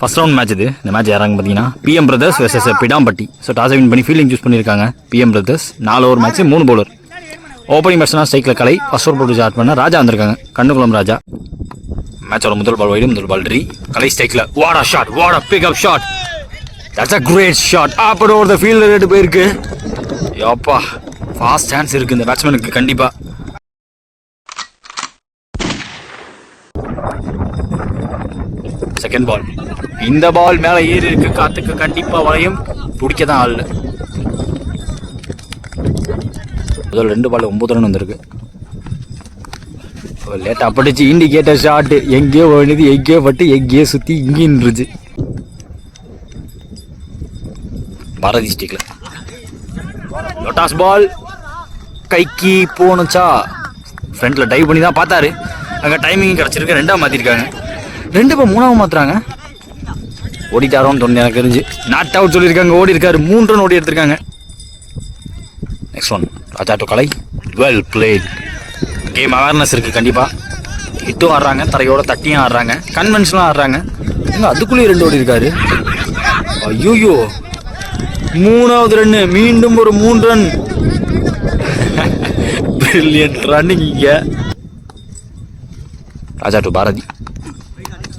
First round match இது. இந்த match யாராங்க பார்த்தீங்கன்னா PM brothers versus Pidampatti. So டாஸை வின் பண்ணி ஃபீல்டிங் சூஸ் பண்ணியிருக்காங்க PM brothers. 4 over match 3 bowler. Opening பேட்ஸ்னா ஸ்ட்ரைக்கில் கலை. ஃபர்ஸ்ட் ஓவர் போட்டு ஸ்டார்ட் பண்ண ராஜா வந்திருக்காங்க, கண்டுகுளம் ராஜா. மேட்சோட முதல் பால் வைடு, முதல் பால் ரீ. கலை ஸ்ட்ரைக்கில் what a shot, what a pick up shot. That's a great shot. அப்படி ஓவர் த ஃபீல்டர் ரேட்டு போயிருக்கு. யோப்பா, ஃபாஸ்ட் சான்ஸ் இருக்குது இந்த பேட்ஸ்மேனுக்கு கண்டிப்பாக. செகண்ட் பால், இந்த பால் மேலே ஏறி இருக்கு, காத்துக்கு கண்டிப்பாக வளையும், பிடிக்க தான் ஆள். முதல் 2 பால் 9 ரன் வந்திருக்கு. லேட்டாக படிச்சு இண்டிகேட்டர் ஷாட்டு எங்கேயோ வேணுது, எங்கேயோ பட்டு எங்கேயோ சுற்றி இங்கே நின்றுச்சு. பாரதி ஸ்டிக்ல லோட்டாஸ் பால் கைக்கு போனுச்சா, ஃப்ரண்ட்ல டைவ் பண்ணி தான் பார்த்தாரு. அங்கே டைமிங் கிடச்சிருக்கு, 2ஆக மாற்றிருக்காங்க. 2 இப்போ 3ஆக மாற்றுறாங்க. ஓடிட்டாரோன்னு தோணுது எனக்கு தெரிஞ்சு. நாட் அவுட் சொல்லியிருக்காங்க, ஓடி இருக்காரு. 3 ரன் ஓடி எடுத்திருக்காங்க. Next one Raja to Kalai. Well plate. Game awareness இருக்குது கண்டிப்பாக. ஹிட்டும் ஆடுறாங்க, தரையோட தட்டியும் ஆடுறாங்க, கன்வென்ஷனாக ஆடுறாங்க. அதுக்குள்ளேயே 2 ஓடி இருக்காரு. ஐயோ, 3வது ரன்னு, மீண்டும் ஒரு 3 ரன். பிரில்லியன்ட் ரன்னிங் இங்கே. ராஜா டு பாரதி.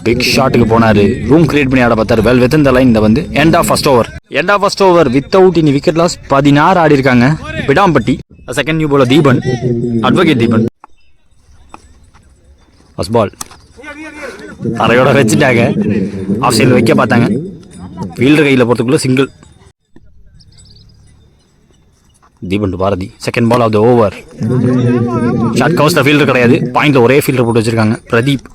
பிக் ஷாட்டுக்கு போனாரு, ரூம் கிரியேட் பண்ணி ஆட பார்த்தாரு. வெல் வித் இந்த லைன். இந்த வந்து end of first over without any wicket loss 16 ஆடி இருக்காங்க Pidampatti. Second new ball Deepan, advocate Deepan. First ball தரையோட வச்சுட்டாங்க, ஆஃப் சைடில் வைக்க பார்த்தாங்க. ஃபீல்டர் கையில் போகிறதுக்குள்ள single. Deepan to Bharathi. Second ball of the over. Short கவர்ஸ்ல ஃபீல்டர் கிடையாது, பாயிண்ட்ல ஒரே ஃபீல்டர் போட்டு வச்சிருக்காங்க Pradeep.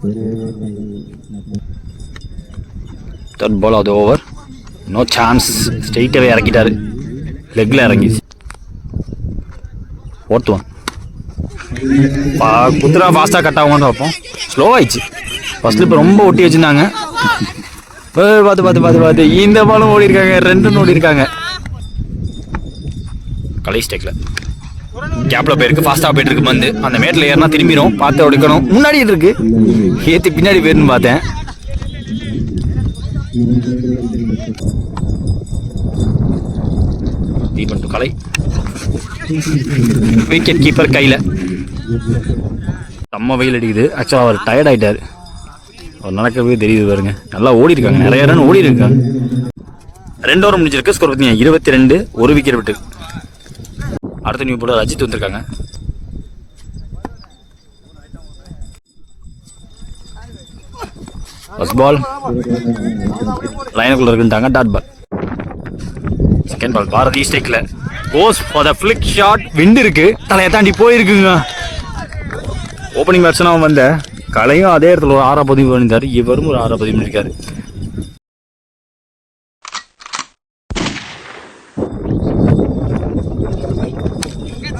Third ball of the over. No chance, ஸ்ட்ரெயிட்டாகவே இறக்கிட்டாரு, லெக்ல இறங்கிச்சு. Fourth one. குத்துரா ஃபாஸ்ட்டாக கட் ஆகும்னு பார்ப்போம், ஸ்லோ ஆயிடுச்சு. ஃபர்ஸ்ட்ல இப்போ ரொம்ப ஒட்டி வச்சுருந்தாங்க. பார்த்து இந்த பாலும் ஓடி இருக்காங்க, 2 ரன் ஓடி இருக்காங்க. கலை ஸ்டேக்ல கேப்ல போயிருக்கு, ஃபாஸ்ட்டாக போயிட்டு இருக்கு பந்து. அந்த மேட்டில் ஏறினா திரும்பிடும், பார்த்து ஒடிக்கணும். முன்னாடி இருக்கு, ஏற்றி பின்னாடி போயிருன்னு பார்த்தேன். Deepan to Kalai. Wicket keeper கையில். செம்ம வெயில் அடிக்குது. ஆக்சுவலாக அவர் டயர்ட் ஆகிட்டார், அவர் நடக்கவே தெரியுது பாருங்க. நல்லா ஓடி இருக்காங்க, நிறைய ரன் ஓடி இருக்காங்க. 2 ஓவர் முடிஞ்சிருக்கு. ஸ்கோர் பார்த்தீங்கன்னா 22, 1 விக்கெட் விட்டு. அடுத்த நியூ போலர் அஜித் வந்திருக்காங்க. ஃபர்ஸ்ட் பால் லைனுக்குள்ள இருக்குன்ட்டாங்க, dot ball. Second ball Bharathi ஸ்ட்ரைக்ல goes for the flick shot. Wind இருக்கு, தலையை தாண்டி போயிருக்குங்க. ஓப்பனிங் பேட்ஸ்மேனாக வந்த கலையும் அதே இடத்துல ஒரு 6 பதிவு பண்ணியிருந்தாரு, இவரும் ஒரு 6 பதிவு பண்ணியிருக்காரு.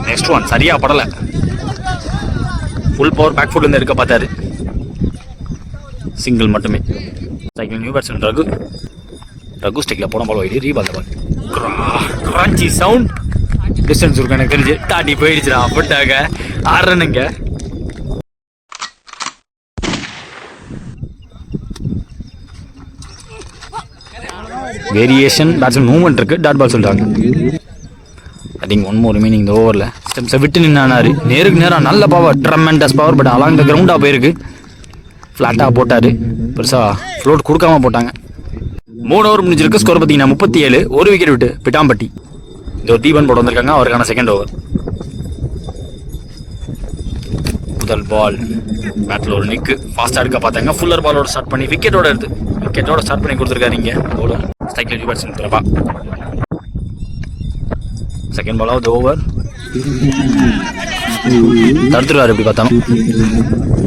நெக்ஸ்ட் ஒன் சரியா படல, ஃபுல் பவர் பேக் ஃபுட்ல இருந்து எடுக்க பார்த்தாரு, சிங்கிள் மட்டுமே. சைக்கிள் நியூ பேட்ஸ்மேன் ரகு ஸ்டிக்ல போன பால் வைடு, ரீபால் பால். கிரான்ச்சி சவுண்ட், டிஸ்டன்ஸ் இருக்கு எனக்கு தெரிஞ்சு, தாண்டி போயிடுச்சுடா. அப்படிட்டாங்க 6 ரன்னுங்க. வேரியேஷன் பேட்ஸ்மேன் மூவ்மெண்ட் இருக்கு, டாட் பால் சொல்றாங்க. ஐ திங்க் 1 more remaining இந்த ஓவரில். ஸ்டெம்ஸை விட்டு நின்னாரு, நேருக்கு நேராக நல்ல power, tremendous power. But along the கிரவுண்டாக போயிருக்கு, ஃப்ளாட்டாக போட்டார், பெருசாக ஃப்ளோட் கொடுக்காம போட்டாங்க. 3 ஓவர் முடிஞ்சிருக்கு. ஸ்கோர் பார்த்தீங்கன்னா 37, 1 விக்கெட் விட்டு பிடாம்பட்டி. இந்த ஒரு தீபன் போட்டு வந்திருக்காங்க, அவருக்கான செகண்ட் ஓவர். முதல் பால் பேட்டில் ஒரு நிற்கு, ஃபாஸ்ட்டாக எடுக்க பார்த்தாங்க. ஃபுல்லர் பாலோட ஸ்டார்ட் பண்ணி விக்கெட்டோட ஸ்டார்ட் பண்ணி கொடுத்துருக்காரு. இங்கே போலும் ஸ்ட்ரைக்கில் batsman Prabha. Second ball of the over. தடுத்துருவாரு எப்படி பார்த்தாலும்.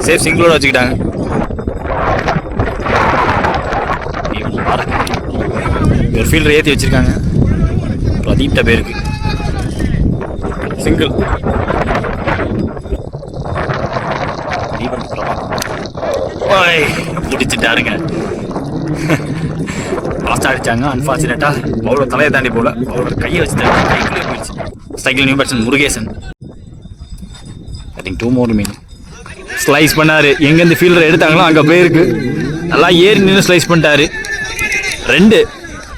சேஃப் சிங்கிளோட வச்சுக்கிட்டாங்க. ஒரு ஃபீல்டர் ஏற்றி வச்சிருக்காங்க, பிரதீப்ட பேருக்கு சிங்கிள். முடிச்சுட்டாருங்க, ஃபாஸ்ட்டாக அடிச்சாங்க. அன்ஃபார்ச்சுனேட்டா பவுலர் தலையை தாண்டி போல, பவுலர் கையை வச்சுட்டாங்க, கைக்குள்ளே போயிடுச்சு. Cycle new batsman Murugesan. I think 2 more remaining. Slice பண்ணாரு, எங்கேருந்து ஃபீல்டர் எடுத்தாங்களோ அங்கே போயிருக்கு. நல்லா ஏறி நின்று ஸ்லைஸ் பண்ணிட்டாரு. 2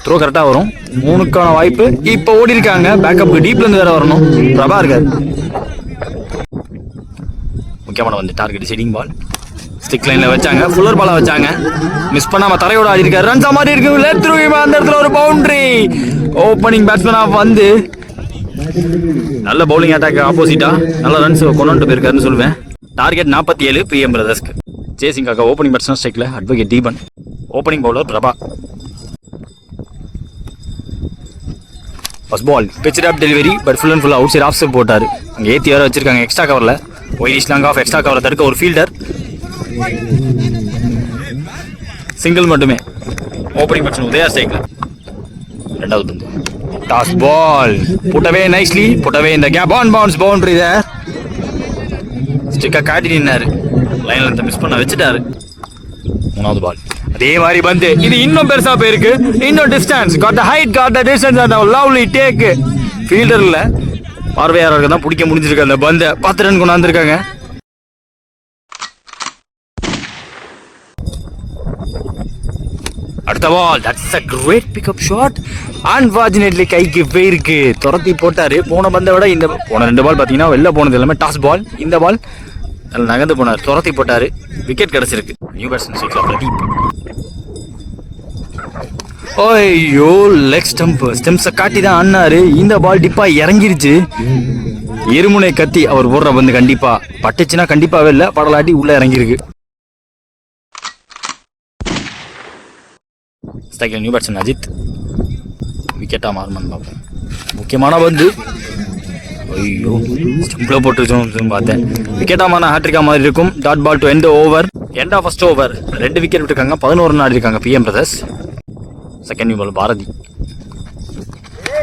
த்ரோ கரெக்டாக வரும். 3க்கான வாய்ப்பு. இப்போ ஓடி இருக்காங்க. பேக்கப்புக்கு டீப்லேருந்து வேற வரணும். பிரபா இருக்காரு. முக்கியமான வந்து டார்கெட் செட்டிங் பால் ஸ்டிக் லைனில் வச்சாங்க. ஃபுல்லர் பாலாக வச்சாங்க. மிஸ் பண்ணாமல் தரையோட ஆடி இருக்காரு. ரன்ஸா மாதிரி இருக்கு. Left through. அந்த இடத்துல ஒரு பவுண்டரி. ஓப்பனிங் பேட்ஸ்மேனாக வந்து நல்ல பவுலிங் அட்டாக் ஆப்போசிட்டா நல்ல ரன்ஸ் கொண்டு போயிருக்காருன்னு சொல்லுவேன். டார்கெட் 47 PM பிரதர்ஸ்க்கு. சேசிங்காக ஓப்பனிங் பேட்ஸ்மேன் ஸ்ட்ரைக்கில் advocate Deepan. Opening bowler Prabha. First ball pitch up delivery but full and full outside off side போட்டார். அங்கே ஏற்றி வேறு வச்சிருக்காங்க எக்ஸ்ட்ரா கவரில். ஒயிட் லாங் ஆஃப் எக்ஸ்ட்ரா கவரை தடுக்க ஒரு ஃபீல்டர். சிங்கிள் மட்டுமே. ஓப்பனிங் பேட்ஸ்மேன் உதயா ஸ்ட்ரைக்கில். 2வது பந்து டாஸ் பால் புட்டவே நைஸ்லி புட்டவே இந்த கேப் ஆன் பவுன்ஸ் பவுண்டரி தேர். ஸ்டிக்கா காட்டி நின்னாரு. லைன்ல இருந்து மிஸ் பண்ண வச்சுட்டாரு. 3வது பால் அதே மாதிரி பந்து. இது இன்னும் பெருசா போயிருக்கு. இன்னும் distance got the height got the distance and lovely take. ஃபீல்டர்ல பார்வையாளருக்கு தான் பிடிக்க முடிஞ்சிருக்கு அந்த பந்தை. 10 ரன் கொண்டு வந்திருக்காங்க. அடுத்த பால் that's a great pickup shot. unfortunately கைக்கு போயிருக்கு. துரத்தி போட்டாரு. போன பந்தை விட இந்த போன 2 பால் பார்த்தீங்கன்னா வெளில போனது எல்லாமே டாஸ் பால். இந்த பால் நல்ல நகர்ந்து போனார். துரத்தி போட்டாரு. விக்கெட் கிடைச்சிருக்கு. நியூ பேட்ஸ்மேன் ஸ்ட்ரைக்ல பிரதீப். ஐயோ லெக் ஸ்டெம்ஸை காட்டி தான் ஆனாரு. இந்த பால் டிப்பா இறங்கிருச்சு. இருமுனை கத்தி அவர் போடுற பந்து கண்டிப்பா பட்டுச்சுன்னா கண்டிப்பாவே இல்லை. படலாட்டி உள்ள இறங்கிருக்கு. ஸ்ட்ரைக்ல நியூ பேட்ஸ்மேன் அஜித். விக்கெட்டா மாறுமான்னு பார்ப்போம். முக்கியமான பந்து. ஐயோ ஸ்டெம்பில் போட்டு பார்த்தேன். விக்கெட்டாமான ஹேட்ரிக்கா மாதிரி இருக்கும். Dot ball to end over. End of first over. 2 wicket விட்டுருக்காங்க. 11 ரன் ஆடி இருக்காங்க PM brothers. Second new ball Bharathi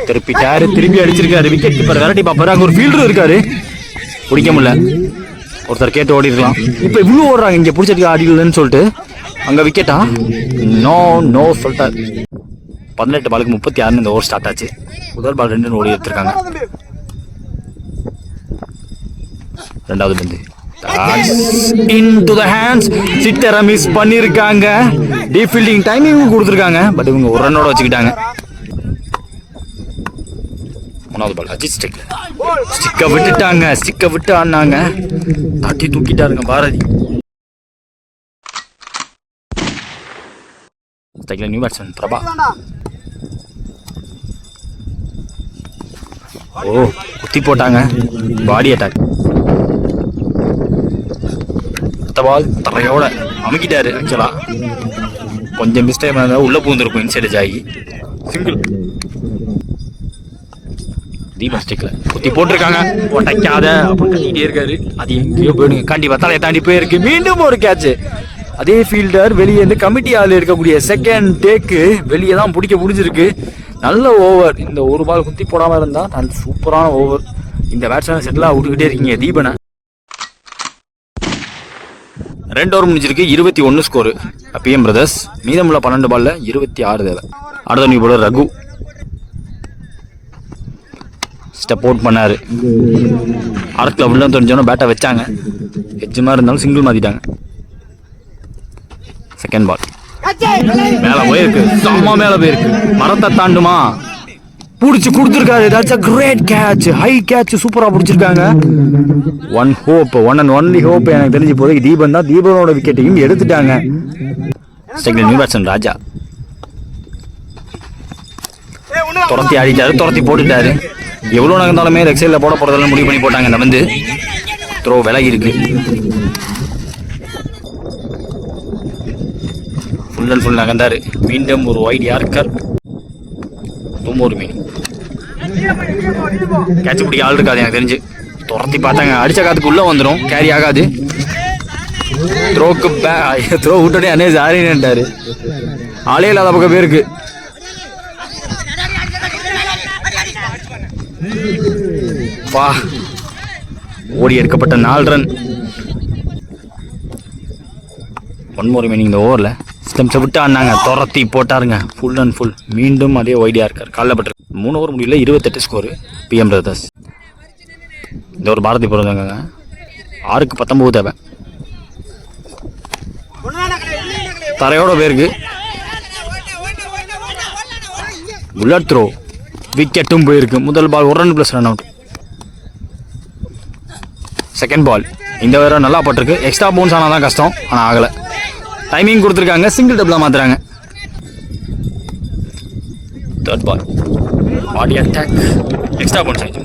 திருப்பி அடிச்சிருக்காரு. விக்கெட் கீப்பர் விரட்டி பாப்பாரு. அங்கே ஒரு ஃபீல்டர் இருக்காரு. பிடிக்க முடியல. ஒருத்தர் கேட்டு ஓடி இருக்கலாம். இப்போ இவ்வளோ ஓடுறாங்க இங்கே பிடிச்சிருக்க ஆடிக்கலன்னு சொல்லிட்டு. அங்கே விக்கெட்டா? நோ சொல்லிட்டாரு. 18 பாலுக்கு 36 இந்த ஓவர் ஸ்டார்ட் ஆச்சு. முதல் பால் 2 ஓடி எடுத்திருக்காங்க. 2வது பந்து into the hands. சிட்டரை மிஸ் பண்ணிருக்காங்க. டீப் ஃபீல்டிங் டைமிங் கொடுத்துருக்காங்க. பட் இவங்க ஒரு ரன்னோட வச்சுக்கிட்டாங்க. 3வது பால் அஜித் ஸ்டிக்கை விட்டுட்டாங்க. ஸ்டிக்கை விட்டு ஆடினாங்க. தட்டி தூக்கிட்டாருங்க பாரதி. ஸ்ட்ரைக்ல நியூ பேட்ஸ்மேன் பிரபா. குத்தி போட்டாங்க. Body attack. பால் தரையோட அமுக்கிட்டாரு. ஆக்சுவலா கொஞ்சம் மிஸ்டேக் உள்ள பூந்துருக்கும். இன்சைட் ஆகி சிங்கிள். தீபன் ஸ்டிக்ல குத்தி போட்டிருக்காங்க. போட்டாத அப்படின்னு கட்டிக்கிட்டே இருக்காரு. அது எங்கேயோ போயிடுங்க. கண்டிப்பா தலையை தாண்டி போயிருக்கு. மீண்டும் ஒரு கேட்ச். அதே ஃபீல்டர் வெளியே இருந்து கமிட்டி ஆள் இருக்கக்கூடிய செகண்ட் டேக்கு வெளியே தான் பிடிக்க முடிஞ்சிருக்கு. நல்ல ஓவர். இந்த ஒரு பால் குத்தி போடாமல் இருந்தா நல்ல சூப்பரான ஓவர். இந்த பேட்ஸ்மேன் செட்டிலாக விட்டுக்கிட்டே இருக்கீங்க தீபனை. 2 ஓவர் முடிஞ்சிருக்கு. 21 ஸ்கோரு PM பிரதர்ஸ். மீதமுள்ள 12 பால்ல 26 தேவை. அடுத்த new bowler Raghu step out பண்ணாரு. ஆர்க்கில் உள்ள தெரிஞ்சவன பேட்டை வச்சாங்க. எஜ்ஜு மாதிரி இருந்தாலும் சிங்கிள் மாத்திட்டாங்க. செகண்ட் பால் மேல போயிருக்கு. செம்ம மேல போயிருக்கு. மரத்தை தாண்டுமா? புடிச்சு கொடுத்துருக்காரு. That's a great catch. High catch. சூப்பரா பிடிச்சிருக்காங்க. ஒன் அண்ட் ஒன்லி ஹோப் எனக்கு தெரிஞ்சு போதைக்கு தீபன் தான். தீபனோட விக்கெட்டையும் எடுத்துட்டாங்க. நியூ பேட்ஸ்மேன் ராஜா துரத்தி ஆடிட்டாரு. துரத்தி போட்டுட்டாரு. எவ்வளவு நகர்ந்தாலுமே லெக் சைடில் போட போறதெல்லாம் முடிவு பண்ணி போட்டாங்க. இந்த வந்து த்ரோ விலகி இருக்கு. ஃபுல் அண்ட் ஃபுல் நகர்ந்தாரு. மீண்டும் ஒரு வைட் யார்க்கர். ஒரு மீனிங் கேட்ச் பிடிக்க ஆள் இருக்காது எனக்கு தெரிஞ்சு. துரத்தி பார்த்தாங்க. அடிச்ச காத்துக்கு உள்ள வந்துடும். கேரி ஆகாது. த்ரோ விட்டோடனே அனே சாரின்ட்டாரு. ஆளே இல்லாத பக்கம் பேருக்கு. ஓடி எடுக்கப்பட்ட 4 ரன். 1 more remaining இந்த ஓவரில். ஸ்டெம்ஸை விட்டு ஆனாங்க. துரத்தி போட்டாருங்க. Full and full. மீண்டும் அதே ஒய்டியா இருக்கார். காலைல 3 ஓவர் முடியல. 28 ஸ்கோரு PM பிரதர்ஸ். இந்த ஒரு பாரதி பிறந்தாங்க. 6க்கு 19 தேவை. தரையோட பேருக்கு புல்லட் த்ரோ, விக்கெட்டும் போயிருக்கு. முதல் ball 1 run plus run out. Second ball இந்த வேற நல்லா போட்டிருக்கு. எக்ஸ்ட்ரா பவுன்ஸ் ஆனால் தான் கஷ்டம், ஆனால் ஆகலை. டைமிங் கொடுத்துருக்காங்க, சிங்கிள் டபுளாக மாற்றுறாங்க. Third ball body attack, extra bounce ஆயிடுச்சு.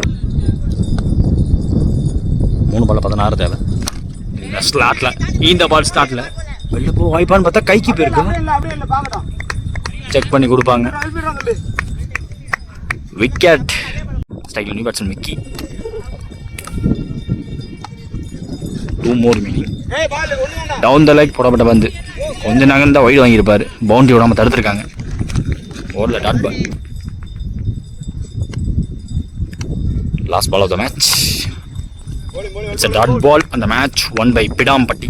3 பால் 16 தேவை. ஸ்லாட்டில் இந்த பால் ஸ்லாட்டில் வெளில போ வாய்ப்பான்னு பார்த்தா கைக்கு போயிருக்கு. செக் பண்ணி கொடுப்பாங்க. விக்கெட். ஸ்ட்ரைக்கில் நியூ பேட்ஸ்மேன் மிக்கி. 2 more மீனிங். டவுன் த லைக் போடப்பட்ட பந்து கொஞ்சம் நகர்ந்தா வைடு வாங்கியிருப்பாரு. பவுண்டரி விடாமல் தடுத்துருக்காங்க. ஓவரில் dot ball. Last ball of the match. It's a dot ball and the match won by பிடாம்பட்டி.